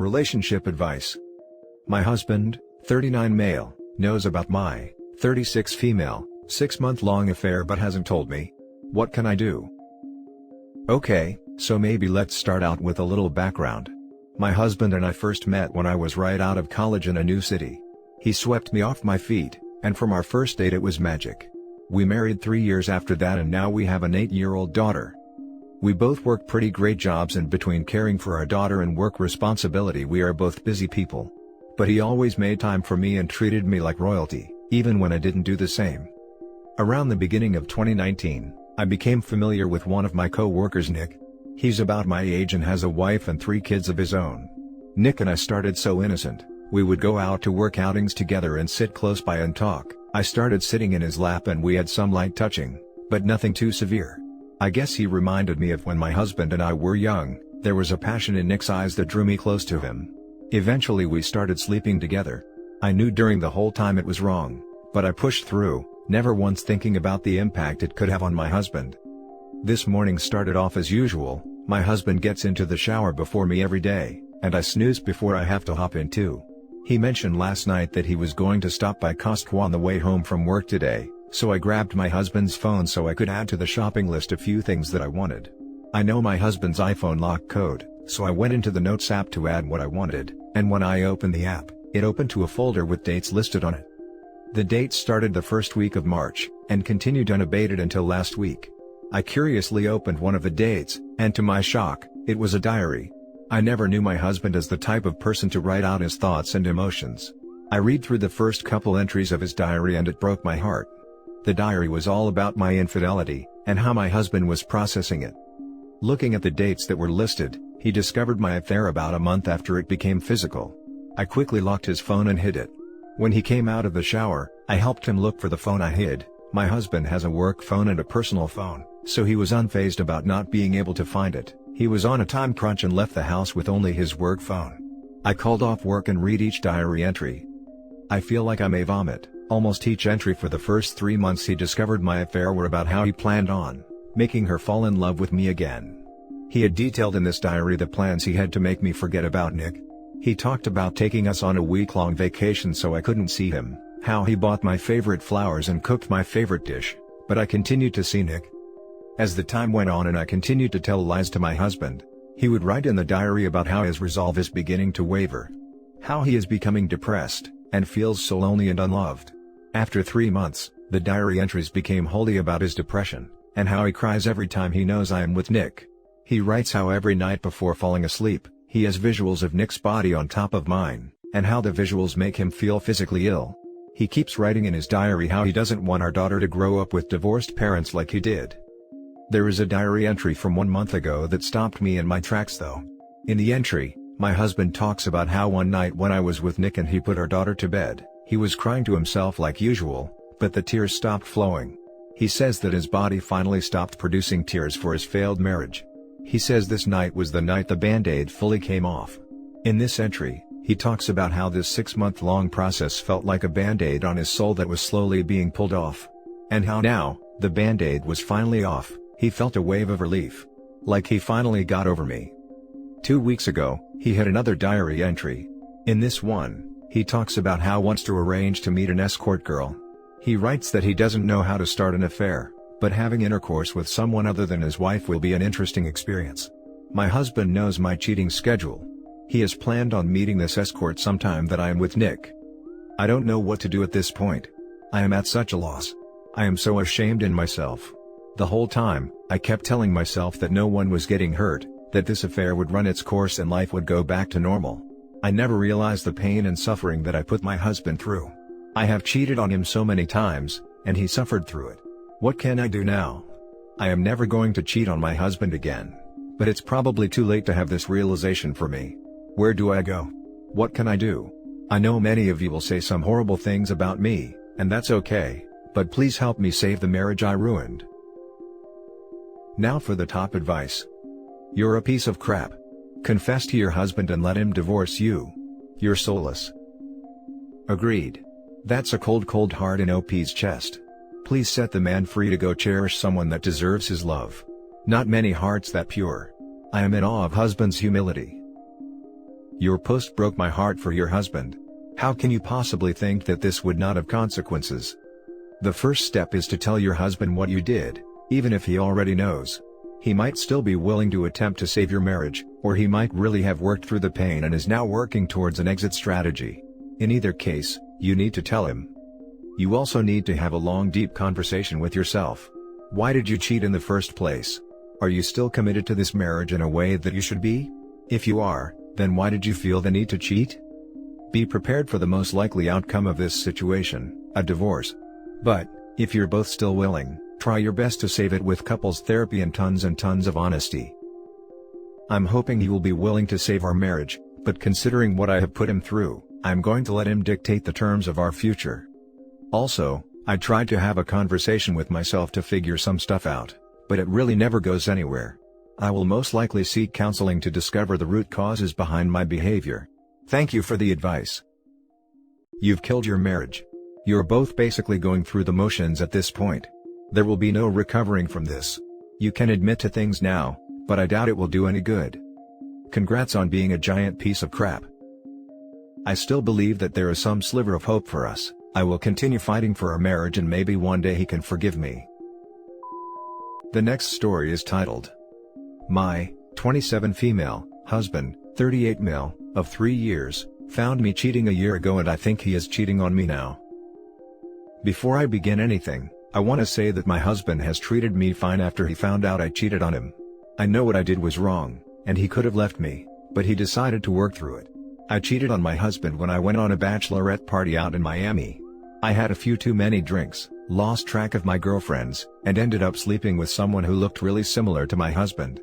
relationship advice. My husband, 39 male, knows about my 36 female, 6-month-long affair but hasn't told me. What can I do? Okay, so maybe let's start out with a little background. My husband and I first met when I was right out of college in a new city. He swept me off my feet, and from our first date it was magic. We married 3 years after that and now we have an 8-year-old daughter. We both work pretty great jobs, and between caring for our daughter and work responsibility we are both busy people. But he always made time for me and treated me like royalty, even when I didn't do the same. Around the beginning of 2019, I became familiar with one of my co-workers, Nick. He's about my age and has a wife and 3 kids of his own. Nick and I started so innocent. We would go out to work outings together and sit close by and talk. I started sitting in his lap and we had some light touching, but nothing too severe. I guess he reminded me of when my husband and I were young. There was a passion in Nick's eyes that drew me close to him. Eventually we started sleeping together. I knew during the whole time it was wrong, but I pushed through, never once thinking about the impact it could have on my husband. This morning started off as usual. My husband gets into the shower before me every day, and I snooze before I have to hop in too. He mentioned last night that he was going to stop by Costco on the way home from work today, so I grabbed my husband's phone so I could add to the shopping list a few things that I wanted. I know my husband's iPhone lock code, so I went into the Notes app to add what I wanted, and when I opened the app, it opened to a folder with dates listed on it. The dates started the first week of March, and continued unabated until last week. I curiously opened one of the dates, and to my shock, it was a diary. I never knew my husband as the type of person to write out his thoughts and emotions. I read through the first couple entries of his diary and it broke my heart. The diary was all about my infidelity, and how my husband was processing it. Looking at the dates that were listed, he discovered my affair about a month after it became physical. I quickly locked his phone and hid it. When he came out of the shower, I helped him look for the phone I hid. My husband has a work phone and a personal phone, so he was unfazed about not being able to find it. He was on a time crunch and left the house with only his work phone. I called off work and read each diary entry. I feel like I may vomit. Almost each entry for the first 3 months he discovered my affair were about how he planned on making her fall in love with me again. He had detailed in this diary the plans he had to make me forget about Nick. He talked about taking us on a week-long vacation so I couldn't see him, how he bought my favorite flowers and cooked my favorite dish, but I continued to see Nick. As the time went on and I continued to tell lies to my husband, he would write in the diary about how his resolve is beginning to waver. How he is becoming depressed, and feels so lonely and unloved. After 3 months, the diary entries became wholly about his depression, and how he cries every time he knows I am with Nick. He writes how every night before falling asleep, he has visuals of Nick's body on top of mine, and how the visuals make him feel physically ill. He keeps writing in his diary how he doesn't want our daughter to grow up with divorced parents like he did. There is a diary entry from 1 month ago that stopped me in my tracks though. In the entry, my husband talks about how one night when I was with Nick and he put our daughter to bed, he was crying to himself like usual, but the tears stopped flowing. He says that his body finally stopped producing tears for his failed marriage. He says this night was the night the band-aid fully came off. In this entry, he talks about how this 6-month-long process felt like a band-aid on his soul that was slowly being pulled off. And how now, the band-aid was finally off, he felt a wave of relief. Like he finally got over me. 2 weeks ago, he had another diary entry. In this one, he talks about how wants to arrange to meet an escort girl. He writes that he doesn't know how to start an affair, but having intercourse with someone other than his wife will be an interesting experience. My husband knows my cheating schedule. He has planned on meeting this escort sometime that I am with Nick. I don't know what to do at this point. I am at such a loss. I am so ashamed in myself. The whole time, I kept telling myself that no one was getting hurt, that this affair would run its course and life would go back to normal. I never realized the pain and suffering that I put my husband through. I have cheated on him so many times, and he suffered through it. What can I do now? I am never going to cheat on my husband again. But it's probably too late to have this realization for me. Where do I go? What can I do? I know many of you will say some horrible things about me, and that's okay, but please help me save the marriage I ruined. Now for the top advice. You're a piece of crap. Confess to your husband and let him divorce you. You're soulless. Agreed. That's a cold heart in OP's chest. Please set the man free to go cherish someone that deserves his love. Not many hearts that pure. I am in awe of husband's humility. Your post broke my heart for your husband. How can you possibly think that this would not have consequences? The first step is to tell your husband what you did, even if he already knows. He might still be willing to attempt to save your marriage, or he might really have worked through the pain and is now working towards an exit strategy. In either case, you need to tell him. You also need to have a long, deep conversation with yourself. Why did you cheat in the first place? Are you still committed to this marriage in a way that you should be? If you are, then why did you feel the need to cheat? Be prepared for the most likely outcome of this situation, a divorce. But, if you're both still willing, try your best to save it with couples therapy and tons of honesty. I'm hoping he will be willing to save our marriage, but considering what I have put him through, I'm going to let him dictate the terms of our future. Also, I tried to have a conversation with myself to figure some stuff out, but it really never goes anywhere. I will most likely seek counseling to discover the root causes behind my behavior. Thank you for the advice. You've killed your marriage. You're both basically going through the motions at this point. There will be no recovering from this. You can admit to things now, but I doubt it will do any good. Congrats on being a giant piece of crap. I still believe that there is some sliver of hope for us. I will continue fighting for our marriage and maybe one day he can forgive me. The next story is titled, My 27 female husband, 38 male, of 3 years, found me cheating a year ago and I think he is cheating on me now. Before I begin anything, I want to say that my husband has treated me fine after he found out I cheated on him. I know what I did was wrong, and he could have left me, but he decided to work through it. I cheated on my husband when I went on a bachelorette party out in Miami. I had a few too many drinks, lost track of my girlfriends, and ended up sleeping with someone who looked really similar to my husband.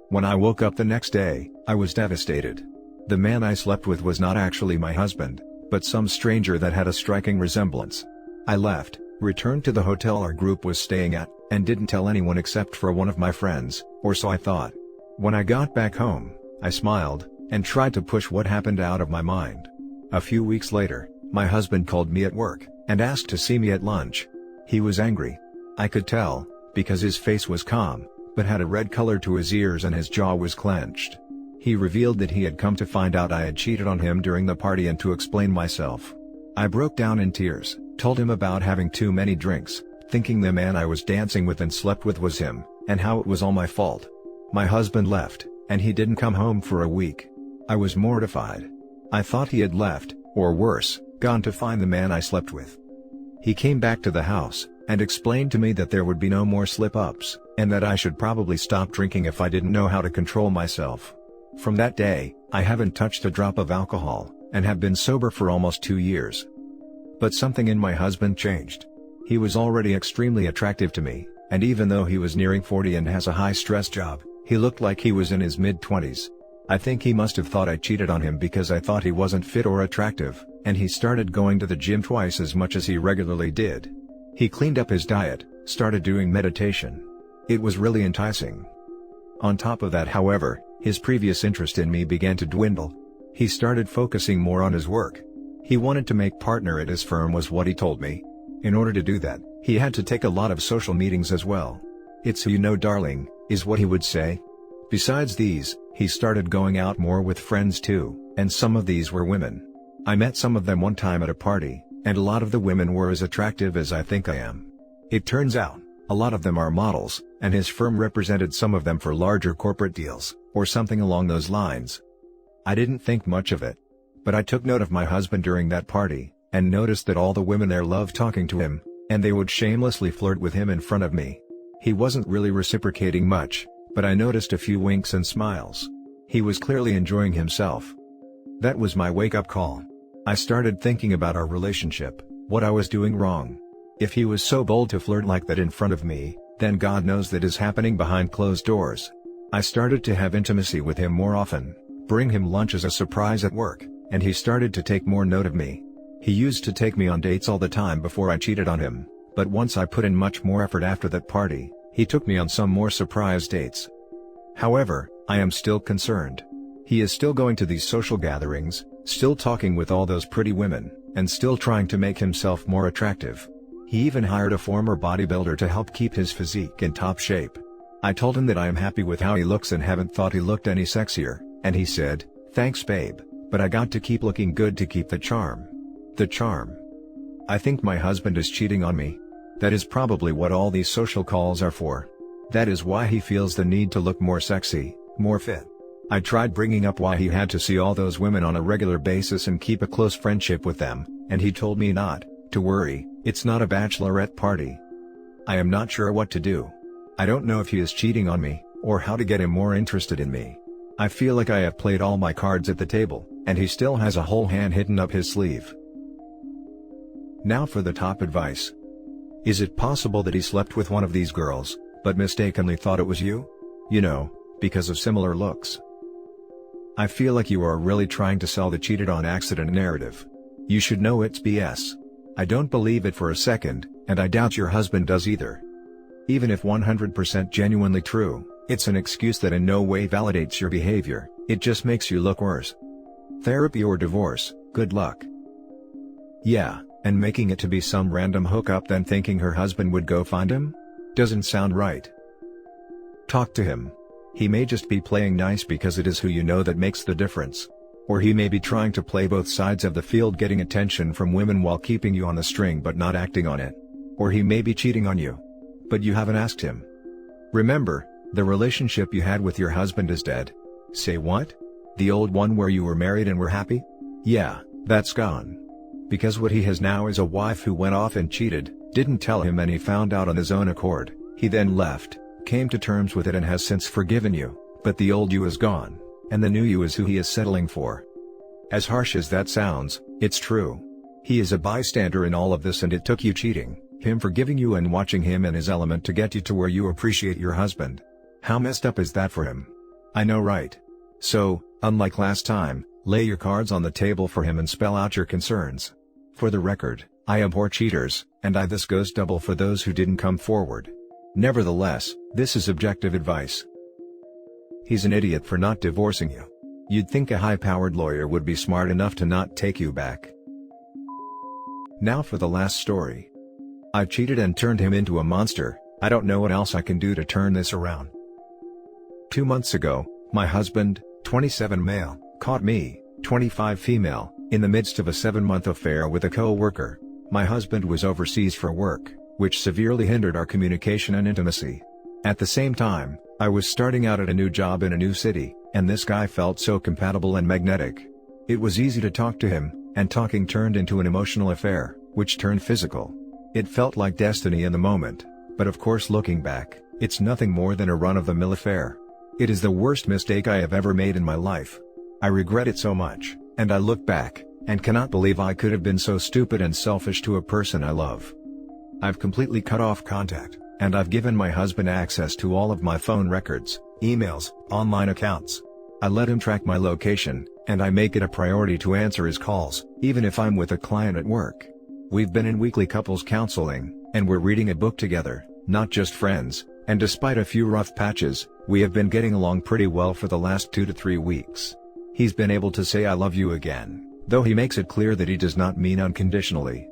When I woke up the next day, I was devastated. The man I slept with was not actually my husband, but some stranger that had a striking resemblance. I left, returned to the hotel our group was staying at, and didn't tell anyone except for one of my friends, or so I thought. When I got back home, I smiled, and tried to push what happened out of my mind. A few weeks later, my husband called me at work, and asked to see me at lunch. He was angry. I could tell, because his face was calm, but had a red color to his ears and his jaw was clenched. He revealed that he had come to find out I had cheated on him during the party and to explain myself. I broke down in tears, told him about having too many drinks, thinking the man I was dancing with and slept with was him, and how it was all my fault. My husband left, and he didn't come home for a week. I was mortified. I thought he had left, or worse, gone to find the man I slept with. He came back to the house, and explained to me that there would be no more slip-ups, and that I should probably stop drinking if I didn't know how to control myself. From that day, I haven't touched a drop of alcohol, and have been sober for almost 2 years. But something in my husband changed. He was already extremely attractive to me, and even though he was nearing 40 and has a high-stress job, he looked like he was in his mid-20s. I think he must have thought I cheated on him because I thought he wasn't fit or attractive, and he started going to the gym twice as much as he regularly did. He cleaned up his diet, started doing meditation. It was really enticing. On top of that, however, his previous interest in me began to dwindle. He started focusing more on his work. He wanted to make partner at his firm was what he told me. In order to do that, he had to take a lot of social meetings as well. "It's who you know, darling," is what he would say. Besides these, he started going out more with friends too, and some of these were women. I met some of them one time at a party, and a lot of the women were as attractive as I think I am. It turns out, a lot of them are models, and his firm represented some of them for larger corporate deals, or something along those lines. I didn't think much of it. But I took note of my husband during that party, and noticed that all the women there loved talking to him, and they would shamelessly flirt with him in front of me. He wasn't really reciprocating much, but I noticed a few winks and smiles. He was clearly enjoying himself. That was my wake-up call. I started thinking about our relationship, what I was doing wrong. If he was so bold to flirt like that in front of me, then God knows that is happening behind closed doors. I started to have intimacy with him more often, bring him lunch as a surprise at work, and he started to take more note of me. He used to take me on dates all the time before I cheated on him, but once I put in much more effort after that party, he took me on some more surprise dates. However, I am still concerned. He is still going to these social gatherings, still talking with all those pretty women, and still trying to make himself more attractive. He even hired a former bodybuilder to help keep his physique in top shape. I told him that I am happy with how he looks and haven't thought he looked any sexier, and he said, "Thanks babe, But I got to keep looking good to keep the charm. The charm. I think my husband is cheating on me. That is probably what all these social calls are for. That is why he feels the need to look more sexy, more fit. I tried bringing up why he had to see all those women on a regular basis and keep a close friendship with them, and he told me not to worry, it's not a bachelorette party. I am not sure what to do. I don't know if he is cheating on me, or how to get him more interested in me. I feel like I have played all my cards at the table, and he still has a whole hand hidden up his sleeve. Now for the top advice. Is it possible that he slept with one of these girls, but mistakenly thought it was you? You know, because of similar looks. I feel like you are really trying to sell the cheated on accident narrative. You should know it's BS. I don't believe it for a second, and I doubt your husband does either. Even if 100% genuinely true, it's an excuse that in no way validates your behavior, it just makes you look worse. Therapy or divorce, good luck. Yeah, and making it to be some random hookup then thinking her husband would go find him? Doesn't sound right. Talk to him. He may just be playing nice because it is who you know that makes the difference. Or he may be trying to play both sides of the field, getting attention from women while keeping you on the string but not acting on it. Or he may be cheating on you. But you haven't asked him. Remember, the relationship you had with your husband is dead. Say what? The old one where you were married and were happy? Yeah, that's gone. Because what he has now is a wife who went off and cheated, didn't tell him, and he found out on his own accord. He then left, came to terms with it, and has since forgiven you, but the old you is gone, and the new you is who he is settling for. As harsh as that sounds, it's true. He is a bystander in all of this, and it took you cheating, him forgiving you, and watching him in his element to get you to where you appreciate your husband. How messed up is that for him? I know, right? So, unlike last time, lay your cards on the table for him and spell out your concerns. For the record, I abhor cheaters, and this goes double for those who didn't come forward. Nevertheless, this is objective advice. He's an idiot for not divorcing you. You'd think a high-powered lawyer would be smart enough to not take you back. Now for the last story. I cheated and turned him into a monster. I don't know what else I can do to turn this around. 2 months ago, my husband, 27 male, caught me, 25 female, in the midst of a 7-month affair with a co-worker. My husband was overseas for work, which severely hindered our communication and intimacy. At the same time, I was starting out at a new job in a new city, and this guy felt so compatible and magnetic. It was easy to talk to him, and talking turned into an emotional affair, which turned physical. It felt like destiny in the moment, but of course looking back, it's nothing more than a run-of-the-mill affair. It is the worst mistake I have ever made in my life. I regret it so much, and I look back, and cannot believe I could have been so stupid and selfish to a person I love. I've completely cut off contact, and I've given my husband access to all of my phone records, emails, online accounts. I let him track my location, and I make it a priority to answer his calls, even if I'm with a client at work. We've been in weekly couples counseling, and we're reading a book together, not just friends, and despite a few rough patches, we have been getting along pretty well for the last 2 to 3 weeks. He's been able to say I love you again, though he makes it clear that he does not mean unconditionally.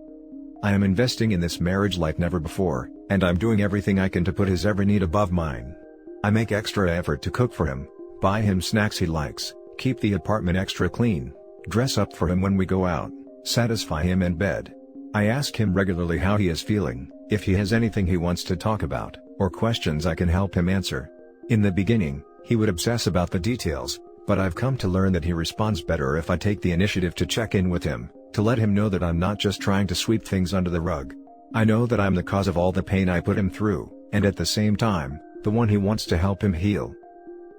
I am investing in this marriage like never before, and I'm doing everything I can to put his every need above mine. I make extra effort to cook for him, buy him snacks he likes, keep the apartment extra clean, dress up for him when we go out, satisfy him in bed. I ask him regularly how he is feeling, if he has anything he wants to talk about, or questions I can help him answer. In the beginning, he would obsess about the details, but I've come to learn that he responds better if I take the initiative to check in with him, to let him know that I'm not just trying to sweep things under the rug. I know that I'm the cause of all the pain I put him through, and at the same time, the one he wants to help him heal.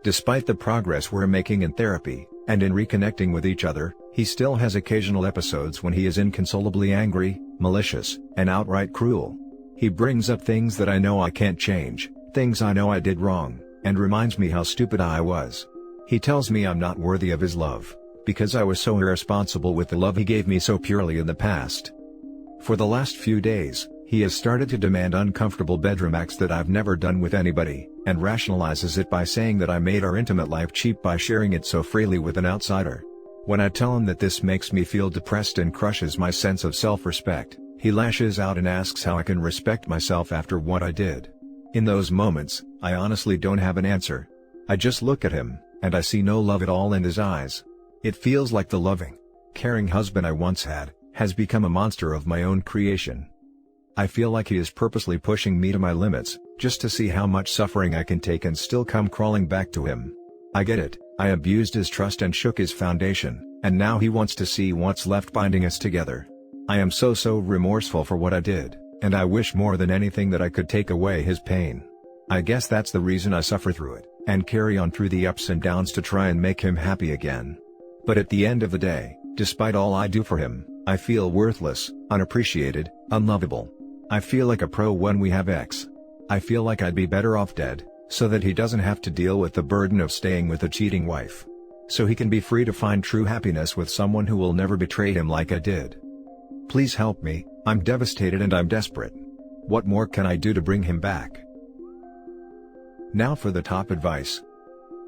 Despite the progress we're making in therapy, and in reconnecting with each other, he still has occasional episodes when he is inconsolably angry, malicious, and outright cruel. He brings up things that I know I can't change, things I know I did wrong, and reminds me how stupid I was. He tells me I'm not worthy of his love, because I was so irresponsible with the love he gave me so purely in the past. For the last few days, he has started to demand uncomfortable bedroom acts that I've never done with anybody, and rationalizes it by saying that I made our intimate life cheap by sharing it so freely with an outsider. When I tell him that this makes me feel depressed and crushes my sense of self-respect, he lashes out and asks how I can respect myself after what I did. In those moments, I honestly don't have an answer. I just look at him, and I see no love at all in his eyes. It feels like the loving, caring husband I once had, has become a monster of my own creation. I feel like he is purposely pushing me to my limits, just to see how much suffering I can take and still come crawling back to him. I get it, I abused his trust and shook his foundation, and now he wants to see what's left binding us together. I am so remorseful for what I did, and I wish more than anything that I could take away his pain. I guess that's the reason I suffer through it, and carry on through the ups and downs to try and make him happy again. But at the end of the day, despite all I do for him, I feel worthless, unappreciated, unlovable. I feel like a pro when we have sex. I feel like I'd be better off dead, so that he doesn't have to deal with the burden of staying with a cheating wife. So he can be free to find true happiness with someone who will never betray him like I did. Please help me, I'm devastated and I'm desperate. What more can I do to bring him back? Now for the top advice.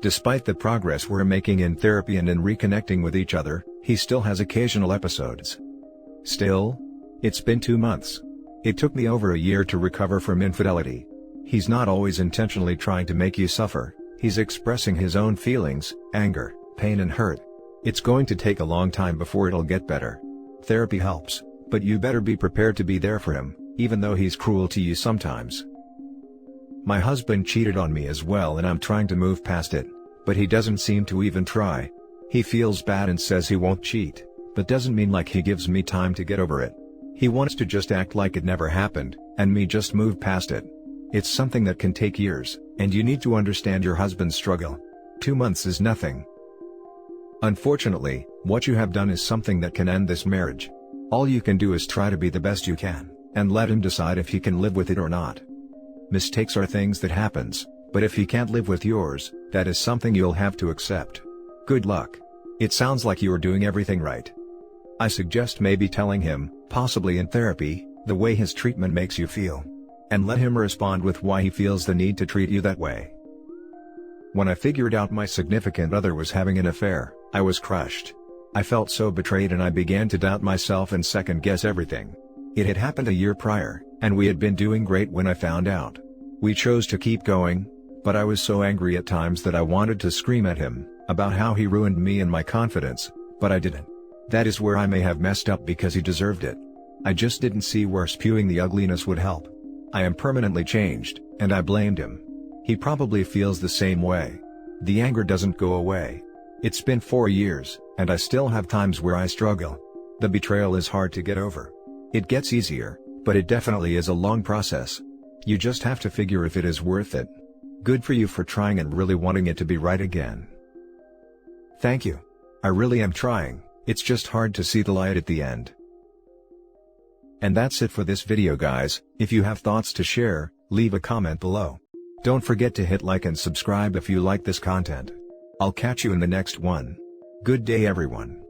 Despite the progress we're making in therapy and in reconnecting with each other, he still has occasional episodes. Still? It's been 2 months. It took me over a year to recover from infidelity. He's not always intentionally trying to make you suffer, he's expressing his own feelings, anger, pain and hurt. It's going to take a long time before it'll get better. Therapy helps, but you better be prepared to be there for him, even though he's cruel to you sometimes. My husband cheated on me as well and I'm trying to move past it, but he doesn't seem to even try. He feels bad and says he won't cheat, but doesn't mean like he gives me time to get over it. He wants to just act like it never happened, and me just move past it. It's something that can take years, and you need to understand your husband's struggle. 2 months is nothing. Unfortunately, what you have done is something that can end this marriage. All you can do is try to be the best you can, and let him decide if he can live with it or not. Mistakes are things that happens, but if he can't live with yours, that is something you'll have to accept. Good luck. It sounds like you are doing everything right. I suggest maybe telling him, possibly in therapy, the way his treatment makes you feel. And let him respond with why he feels the need to treat you that way. When I figured out my significant other was having an affair, I was crushed. I felt so betrayed and I began to doubt myself and second-guess everything. It had happened a year prior, and we had been doing great when I found out. We chose to keep going, but I was so angry at times that I wanted to scream at him, about how he ruined me and my confidence, but I didn't. That is where I may have messed up because he deserved it. I just didn't see where spewing the ugliness would help. I am permanently changed, and I blamed him. He probably feels the same way. The anger doesn't go away. It's been 4 years, and I still have times where I struggle. The betrayal is hard to get over. It gets easier, but it definitely is a long process. You just have to figure if it is worth it. Good for you for trying and really wanting it to be right again. Thank you. I really am trying, it's just hard to see the light at the end. And that's it for this video guys. If you have thoughts to share, leave a comment below. Don't forget to hit like and subscribe if you like this content. I'll catch you in the next one. Good day everyone.